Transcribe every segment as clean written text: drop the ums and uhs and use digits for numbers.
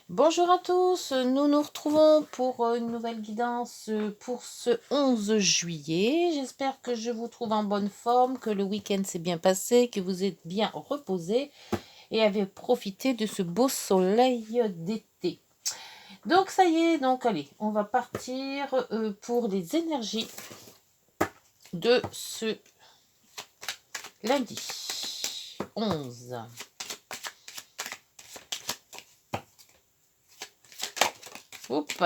Bonjour à tous, nous nous retrouvons pour une nouvelle guidance pour ce 11 juillet. J'espère que je vous trouve en bonne forme, que le week-end s'est bien passé, que vous êtes bien reposés et avez profité de ce beau soleil d'été. Donc ça y est, donc allez, on va partir pour les énergies de ce lundi 11. Oups.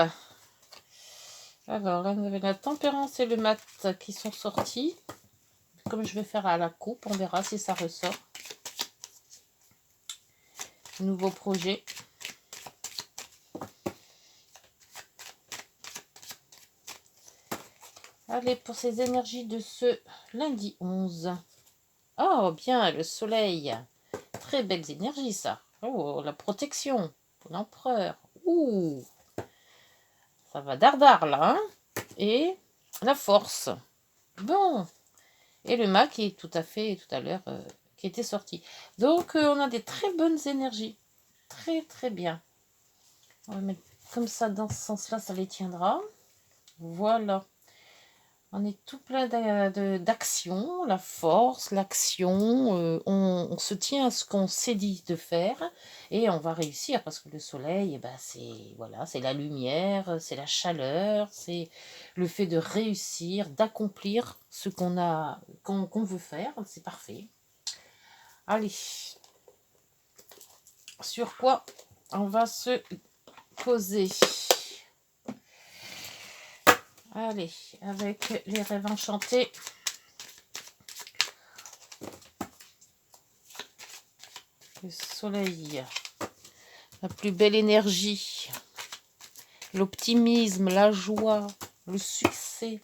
Alors là, vous avez la tempérance et le mat qui sont sortis. Comme je vais faire à la coupe, on verra si ça ressort. Nouveau projet. Allez, pour ces énergies de ce lundi 11. Oh, bien, le soleil. Très belles énergies, ça. Oh, la protection. L'empereur. Ouh. Ça va dardard, là. Hein, et la force. Bon. Et le mât qui est tout à fait, tout à l'heure, qui était sorti. Donc, on a des très bonnes énergies. Très, très bien. On va mettre comme ça, dans ce sens-là, ça les tiendra. Voilà. On est tout plein d'action, la force, l'action. On se tient à ce qu'on s'est dit de faire et on va réussir parce que le soleil, c'est voilà, c'est la lumière, c'est la chaleur, c'est le fait de réussir, d'accomplir ce qu'on veut faire. C'est parfait. Allez, sur quoi on va se poser? Allez, avec les rêves enchantés. Le soleil, la plus belle énergie, l'optimisme, la joie, le succès.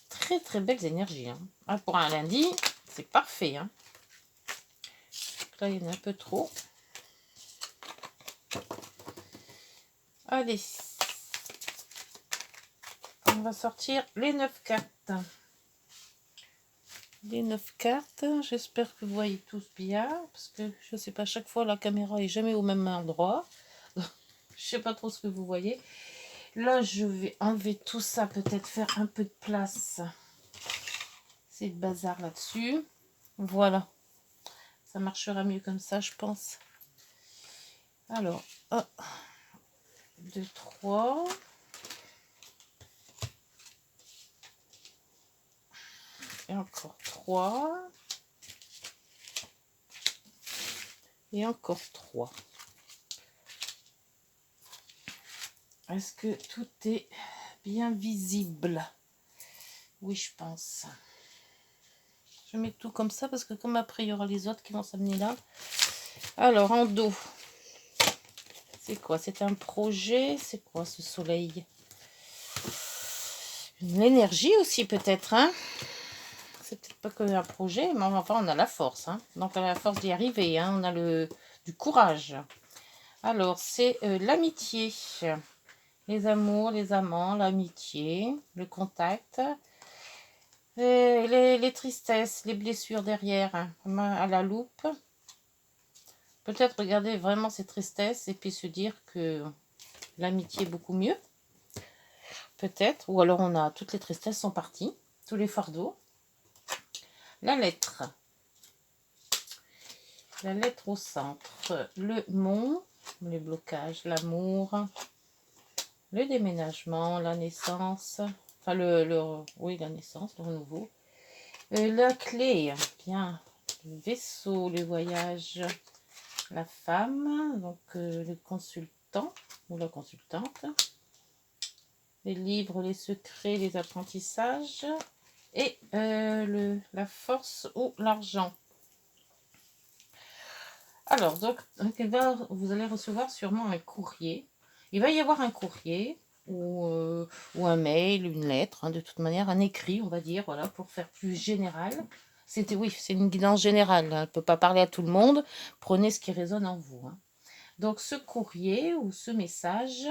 Très très belles énergies. Hein. Ah, pour un lundi, c'est parfait. Hein. Là, il y en a un peu trop. Allez, on va sortir les 9 cartes. Les 9 cartes, j'espère que vous voyez tous bien, parce que je ne sais pas, chaque fois la caméra est jamais au même endroit. Je ne sais pas trop ce que vous voyez. Là, je vais enlever tout ça, peut-être faire un peu de place. C'est le bazar là-dessus. Voilà. Ça marchera mieux comme ça, je pense. Alors, 1, 2, 3. Et encore 3. Et encore 3. Est-ce que tout est bien visible? Oui, je pense. Je mets tout comme ça parce que comme après il y aura les autres qui vont s'amener là. Alors, en dos. C'est quoi? C'est un projet? C'est quoi ce soleil? Une énergie aussi peut-être, hein? C'est peut-être pas que un projet, mais enfin on a la force. Hein. Donc on a la force d'y arriver. Hein. On a du courage. Alors c'est l'amitié. Les amours, les amants, l'amitié, le contact. Les tristesses, les blessures derrière, hein, à la loupe. Peut-être regarder vraiment ces tristesses et puis se dire que l'amitié est beaucoup mieux. Peut-être. Ou alors on a toutes les tristesses sont parties. Tous les fardeaux. La lettre. La lettre au centre. Le mont. Les blocages. L'amour. Le déménagement. La naissance. Enfin oui, la naissance, le renouveau. La clé. Bien. Le vaisseau. Le voyage. La femme. Donc le consultant. Ou la consultante. Les livres, les secrets, les apprentissages. Et la force ou l'argent. Alors, donc, vous allez recevoir sûrement un courrier. Il va y avoir un courrier ou un mail, une lettre, hein, de toute manière, un écrit, on va dire, voilà, pour faire plus général. Oui, c'est une guidance générale. Hein, elle ne peut pas parler à tout le monde. Prenez ce qui résonne en vous. Hein. Donc, ce courrier ou ce message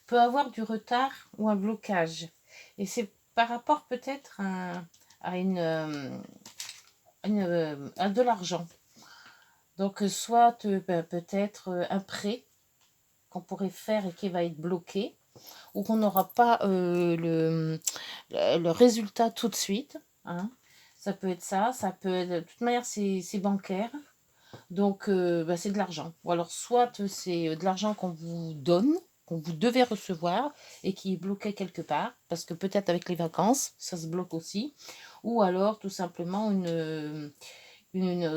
peut avoir du retard ou un blocage. Et c'est par rapport peut-être à, à de l'argent. Donc, soit peut-être un prêt qu'on pourrait faire et qui va être bloqué, ou qu'on n'aura pas le résultat tout de suite. Hein. Ça peut être ça, ça peut être, de toute manière, c'est bancaire. Donc, c'est de l'argent. Ou alors, soit c'est de l'argent qu'on vous donne, qu'on vous devez recevoir et qui est bloqué quelque part, parce que peut-être avec les vacances, ça se bloque aussi. Ou alors, tout simplement,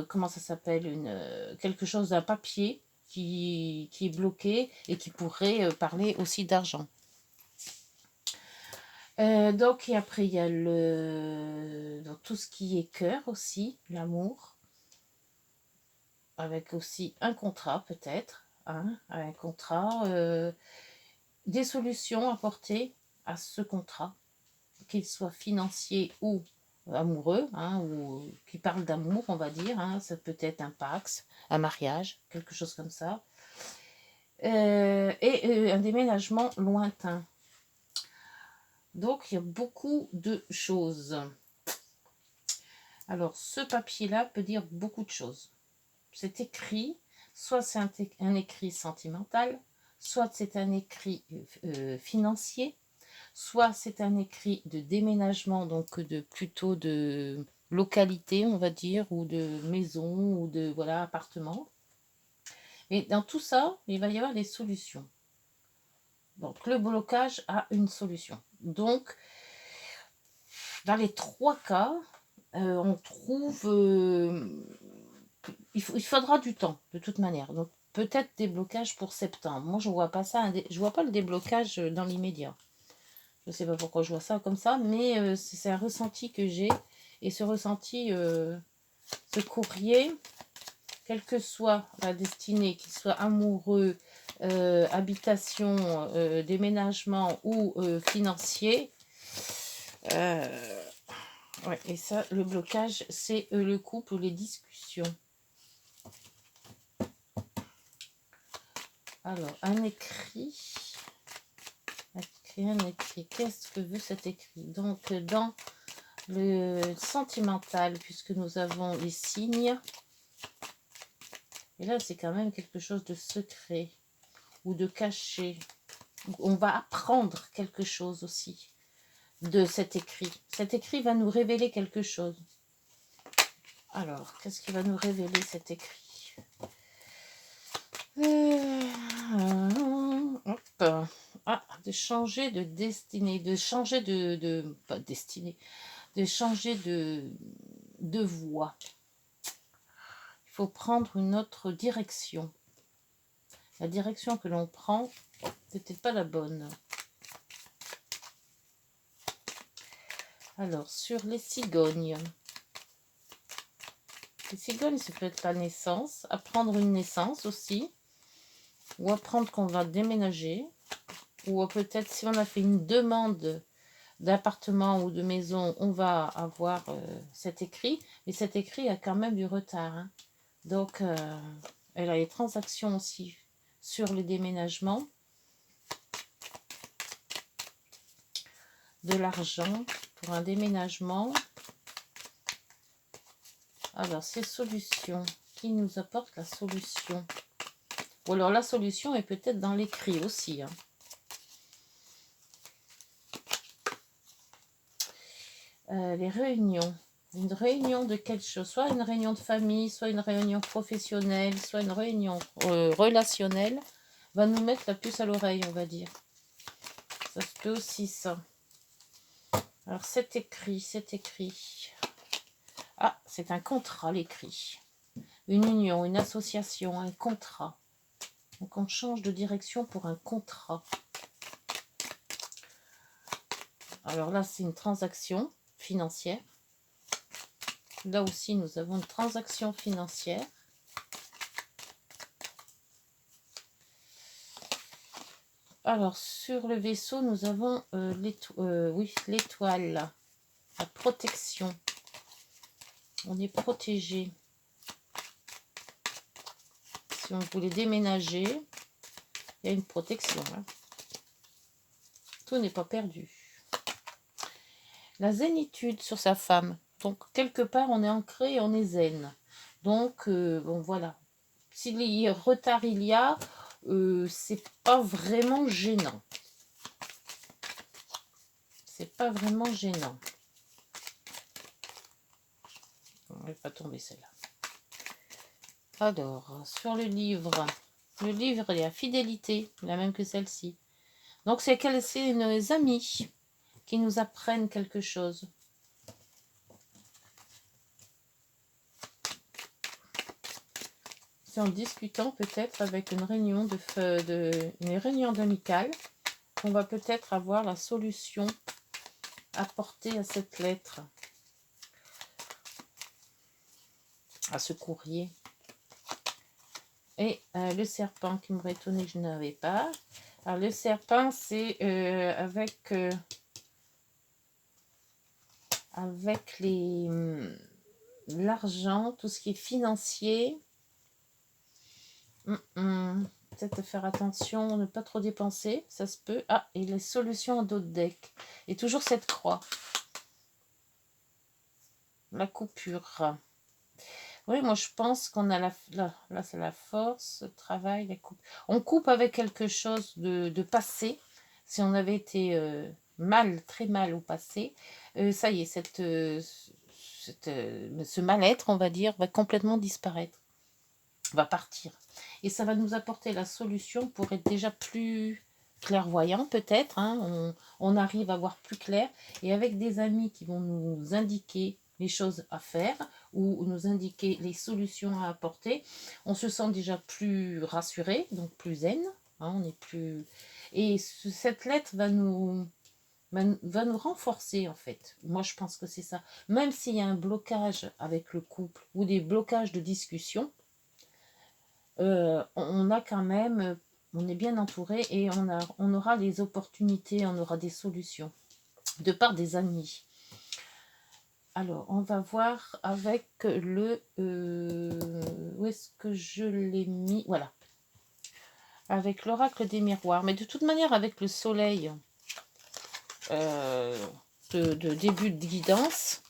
comment ça s'appelle, quelque chose d'un papier qui est bloqué et qui pourrait parler aussi d'argent. Donc, et après, il y a donc, tout ce qui est cœur aussi, l'amour, avec aussi un contrat peut-être, hein, un contrat, des solutions apportées à ce contrat, qu'il soit financier ou amoureux, hein, ou qui parle d'amour, on va dire, hein, ça peut être un pax, un mariage, quelque chose comme ça, et un déménagement lointain. Donc, il y a beaucoup de choses. Alors, ce papier-là peut dire beaucoup de choses. C'est écrit, soit c'est un écrit sentimental, soit c'est un écrit financier, soit c'est un écrit de déménagement, donc plutôt de localité, on va dire, ou de maison, ou de voilà, appartement. Et dans tout ça, il va y avoir des solutions. Donc, le blocage a une solution. Donc, dans les 3 cas, on trouve... il faudra du temps, de toute manière. Donc, peut-être des blocages pour septembre. Moi, je ne vois pas ça. Je vois pas le déblocage dans l'immédiat. Je ne sais pas pourquoi je vois ça comme ça, mais c'est un ressenti que j'ai. Et ce ressenti, ce courrier, quelle que soit la destinée, qu'il soit amoureux, habitation, déménagement ou financier, ouais, et ça, le blocage, c'est le couple ou les discussions. Alors, un écrit. Un écrit. Qu'est-ce que veut cet écrit? Donc, dans le sentimental, puisque nous avons les signes, et là, c'est quand même quelque chose de secret ou de caché. On va apprendre quelque chose aussi de cet écrit. Cet écrit va nous révéler quelque chose. Alors, qu'est-ce qui va nous révéler cet écrit? Hop. Ah, de changer de destinée, de changer pas de destinée, de changer de voie. Il faut prendre une autre direction. La direction que l'on prend, c'était pas la bonne. Alors, sur les cigognes. Les cigognes, ça peut être la naissance, apprendre une naissance aussi, ou apprendre qu'on va déménager, ou peut-être si on a fait une demande d'appartement ou de maison, on va avoir cet écrit, mais cet écrit a quand même du retard. Hein. Donc, elle a les transactions aussi sur le déménagement, de l'argent pour un déménagement. Alors, ces solutions, qui nous apporte la solution? Ou alors la solution est peut-être dans l'écrit aussi. Hein. Les réunions. Une réunion de quelque chose, soit une réunion de famille, soit une réunion professionnelle, soit une réunion relationnelle, va nous mettre la puce à l'oreille, on va dire. Ça se peut aussi, ça. Alors, c'est écrit, c'est écrit. Ah, c'est un contrat, l'écrit. Une union, une association, un contrat. Donc, on change de direction pour un contrat. Alors là, c'est une transaction financière. Là aussi, nous avons une transaction financière. Alors, sur le vaisseau, nous avons l'étoile, la protection. On est protégé. Si on voulait déménager, il y a une protection. Hein. Tout n'est pas perdu. La zénitude sur sa femme. Donc, quelque part, on est ancré et on est zen. Donc, bon, voilà. Si retard il y a, c'est pas vraiment gênant. C'est pas vraiment gênant. On va pas tomber celle-là. Alors, sur le livre, il y a fidélité, la même que celle-ci. Donc, c'est nos amis qui nous apprennent quelque chose. C'est en discutant peut-être avec une réunion une réunion amicale qu'on va peut-être avoir la solution apportée à cette lettre, à ce courrier. Et le serpent qui m'aurait étonné que je n'avais pas. Alors le serpent, c'est avec l'argent, tout ce qui est financier. Peut-être faire attention, ne pas trop dépenser, ça se peut. Ah, et les solutions en dos de deck. Et toujours cette croix. La coupure. Oui, moi je pense qu'on a là c'est la force, le travail, la coupe. On coupe avec quelque chose de passé. Si on avait été très mal au passé, ça y est, ce mal-être, on va dire, va complètement disparaître, va partir. Et ça va nous apporter la solution pour être déjà plus clairvoyant peut-être. Hein. On arrive à voir plus clair. Et avec des amis qui vont nous indiquer les choses à faire ou nous indiquer les solutions à apporter, on se sent déjà plus rassuré, donc plus zen. Hein, on est plus... Et cette lettre va nous renforcer en fait. Moi je pense que c'est ça. Même s'il y a un blocage avec le couple ou des blocages de discussion, on a quand même, on est bien entouré et on aura des opportunités, on aura des solutions de part des amis. Alors, on va voir avec le... où est-ce que je l'ai mis? Voilà. Avec l'oracle des miroirs. Mais de toute manière, avec le soleil de début de guidance,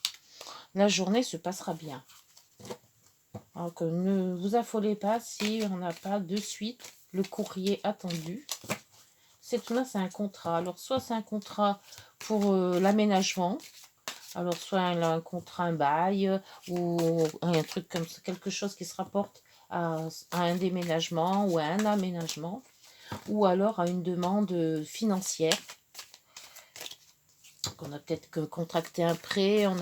la journée se passera bien. Donc, ne vous affolez pas si on n'a pas de suite le courrier attendu. C'est un contrat. Alors, soit c'est un contrat pour l'aménagement. Alors, soit un contrat, un bail, ou un truc comme ça, quelque chose qui se rapporte à un déménagement ou à un aménagement, ou alors à une demande financière. Donc, on a peut-être contracté un prêt, on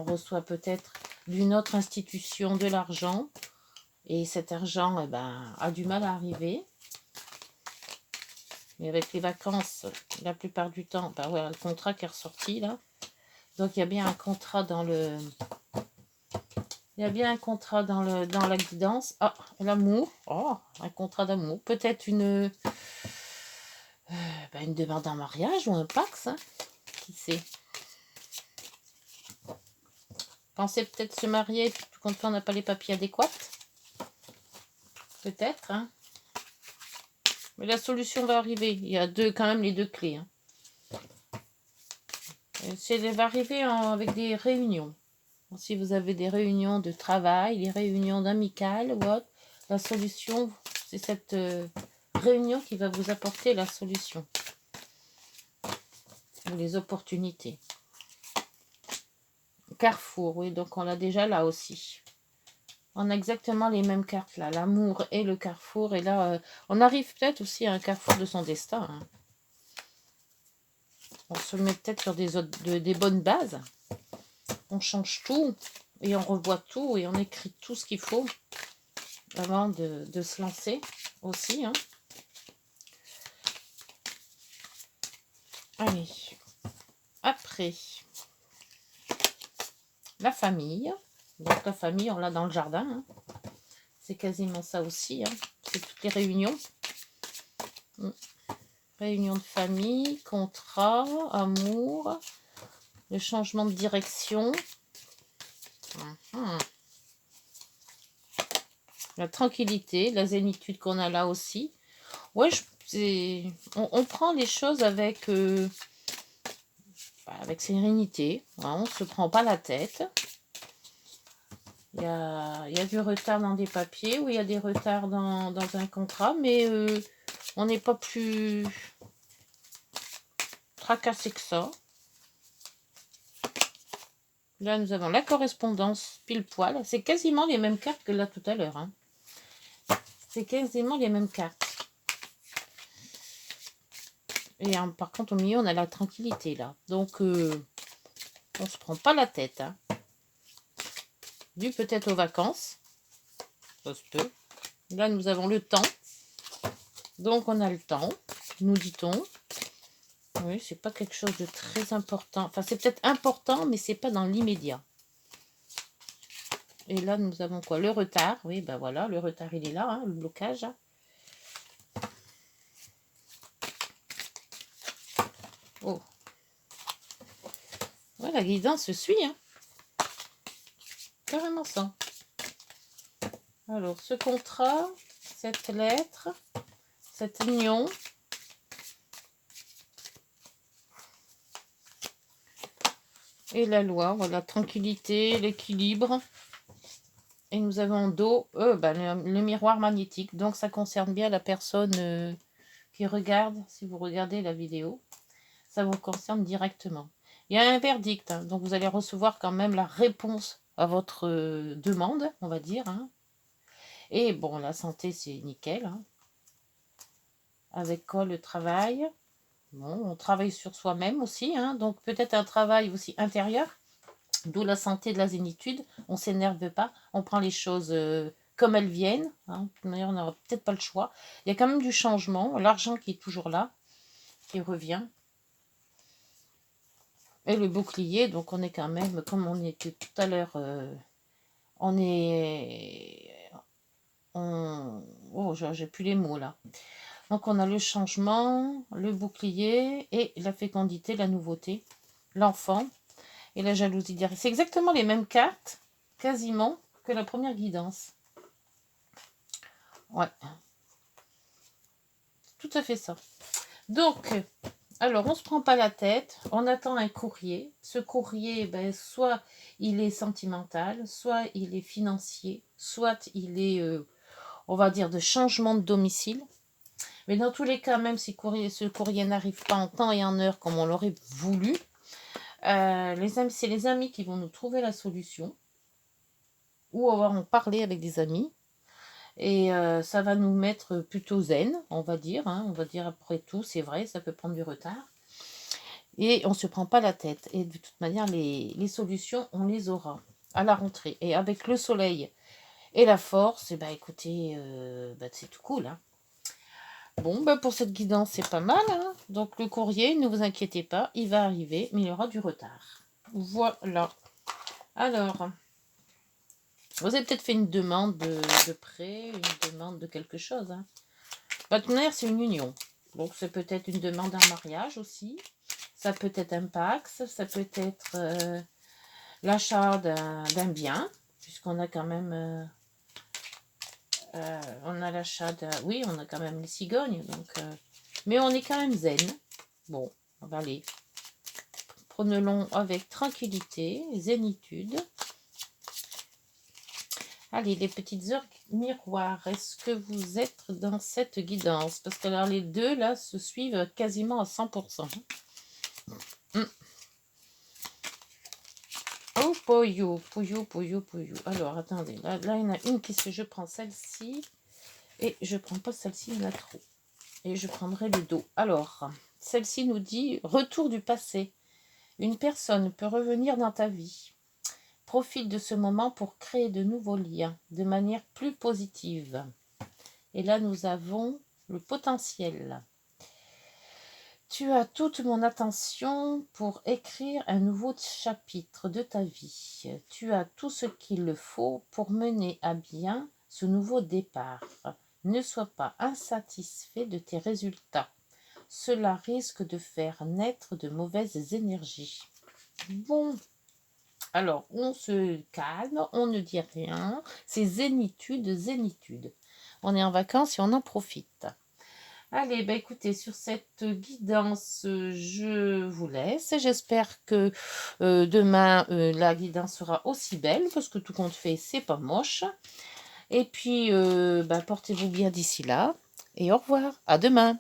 reçoit peut-être d'une autre institution de l'argent, et cet argent a du mal à arriver. Mais avec les vacances, la plupart du temps, ouais, le contrat qui est ressorti là. Donc il y a bien un contrat dans le... Il y a bien un contrat dans la guidance. Ah, l'amour. Oh, un contrat d'amour. Peut-être une demande en mariage ou un pax. Hein. Qui sait. Pensez peut-être se marier, puis tout compte fait, on n'a pas les papiers adéquats. Peut-être. Hein. Mais la solution va arriver. Il y a quand même les deux clés. Hein. Elle va arriver avec des réunions. Si vous avez des réunions de travail, des réunions d'amicales ou autre, la solution, c'est cette réunion qui va vous apporter la solution. Ou les opportunités. Carrefour, oui, donc on l'a déjà là aussi. On a exactement les mêmes cartes là, l'amour et le carrefour. Et là, on arrive peut-être aussi à un carrefour de son destin. Hein. On se met peut-être sur des bonnes bases. On change tout et on revoit tout et on écrit tout ce qu'il faut avant de se lancer aussi. Hein. Allez, après, la famille. Donc la famille, on l'a dans le jardin. Hein. C'est quasiment ça aussi. Hein. C'est toutes les réunions. Réunion de famille, contrat, amour, le changement de direction. La tranquillité, la zénitude qu'on a là aussi. Ouais, on prend les choses avec sérénité. Hein, on ne se prend pas la tête. Il y a du retard dans des papiers ou il y a des retards dans un contrat, mais on n'est pas plus tracassé que ça. Là, nous avons la correspondance pile poil. C'est quasiment les mêmes cartes que là tout à l'heure. Hein. C'est quasiment les mêmes cartes. Et par contre, au milieu, on a la tranquillité là. Donc, on se prend pas la tête. Hein. Dû peut-être aux vacances. Ça se peut. Là, nous avons le temps. Donc, on a le temps, nous dit-on. Oui, c'est pas quelque chose de très important. Enfin, c'est peut-être important, mais c'est pas dans l'immédiat. Et là, nous avons quoi? Le retard. Oui, ben voilà, le retard, il est là, hein, le blocage. Oh. Ouais, la guidance se suit, hein. Carrément ça. Alors, ce contrat, cette lettre, cette union. Et la loi, voilà, tranquillité, l'équilibre. Et nous avons en dos le miroir magnétique. Donc, ça concerne bien la personne qui regarde, si vous regardez la vidéo. Ça vous concerne directement. Il y a un verdict, hein, donc vous allez recevoir quand même la réponse à votre demande, on va dire. Hein. Et bon, la santé, c'est nickel. Hein. Avec quoi le travail? Bon, on travaille sur soi-même aussi, hein, donc peut-être un travail aussi intérieur, d'où la santé de la zénitude. On ne s'énerve pas, on prend les choses comme elles viennent. Hein. D'ailleurs, on n'aura peut-être pas le choix. Il y a quand même du changement, l'argent qui est toujours là, qui revient. Et le bouclier, donc on est quand même, comme on était tout à l'heure, on est... Oh, j'ai plus les mots là. Donc on a le changement, le bouclier et la fécondité, la nouveauté, l'enfant et la jalousie derrière. C'est exactement les mêmes cartes, quasiment, que la première guidance. Ouais. Tout à fait ça. Donc, alors, on ne se prend pas la tête, on attend un courrier. Ce courrier, ben, soit il est sentimental, soit il est financier, soit il est, on va dire, de changement de domicile. Mais dans tous les cas, même si ce courrier n'arrive pas en temps et en heure comme on l'aurait voulu, c'est les amis qui vont nous trouver la solution. Ou on va en parler avec des amis. Et ça va nous mettre plutôt zen, on va dire. Hein. On va dire après tout, c'est vrai, ça peut prendre du retard. Et on ne se prend pas la tête. Et de toute manière, les solutions, on les aura à la rentrée. Et avec le soleil et la force, et bah écoutez, c'est tout cool. Hein. Bon, pour cette guidance, c'est pas mal. Hein. Donc le courrier, ne vous inquiétez pas, il va arriver, mais il y aura du retard. Voilà. Alors, vous avez peut-être fait une demande de prêt, une demande de quelque chose. Hein. De toute manière, c'est une union. Donc c'est peut-être une demande d'un mariage aussi. Ça peut être un Pax, ça peut être l'achat d'un bien, puisqu'on a quand même... on a l'achat d'un... Oui, on a quand même les cigognes, donc... mais on est quand même zen. Bon, on va aller. Prenons-le avec tranquillité, zénitude. Allez, les petites heures miroirs, est-ce que vous êtes dans cette guidance? Parce que alors, les deux, là, se suivent quasiment à 100%. Oh, poyo. Alors, attendez, là, il y en a une qui se... Je prends celle-ci. Et je prends pas celle-ci, il y en a trop. Et je prendrai le dos. Alors, celle-ci nous dit « Retour du passé. Une personne peut revenir dans ta vie. Profite de ce moment pour créer de nouveaux liens de manière plus positive. » Et là, nous avons le potentiel. Tu as toute mon attention pour écrire un nouveau chapitre de ta vie. Tu as tout ce qu'il faut pour mener à bien ce nouveau départ. Ne sois pas insatisfait de tes résultats. Cela risque de faire naître de mauvaises énergies. Bon, alors on se calme, on ne dit rien. C'est zénitude. On est en vacances et on en profite. Allez, bah écoutez, sur cette guidance, je vous laisse. J'espère que demain, la guidance sera aussi belle, parce que tout compte fait, c'est pas moche. Et puis, bah, portez-vous bien d'ici là. Et au revoir. À demain.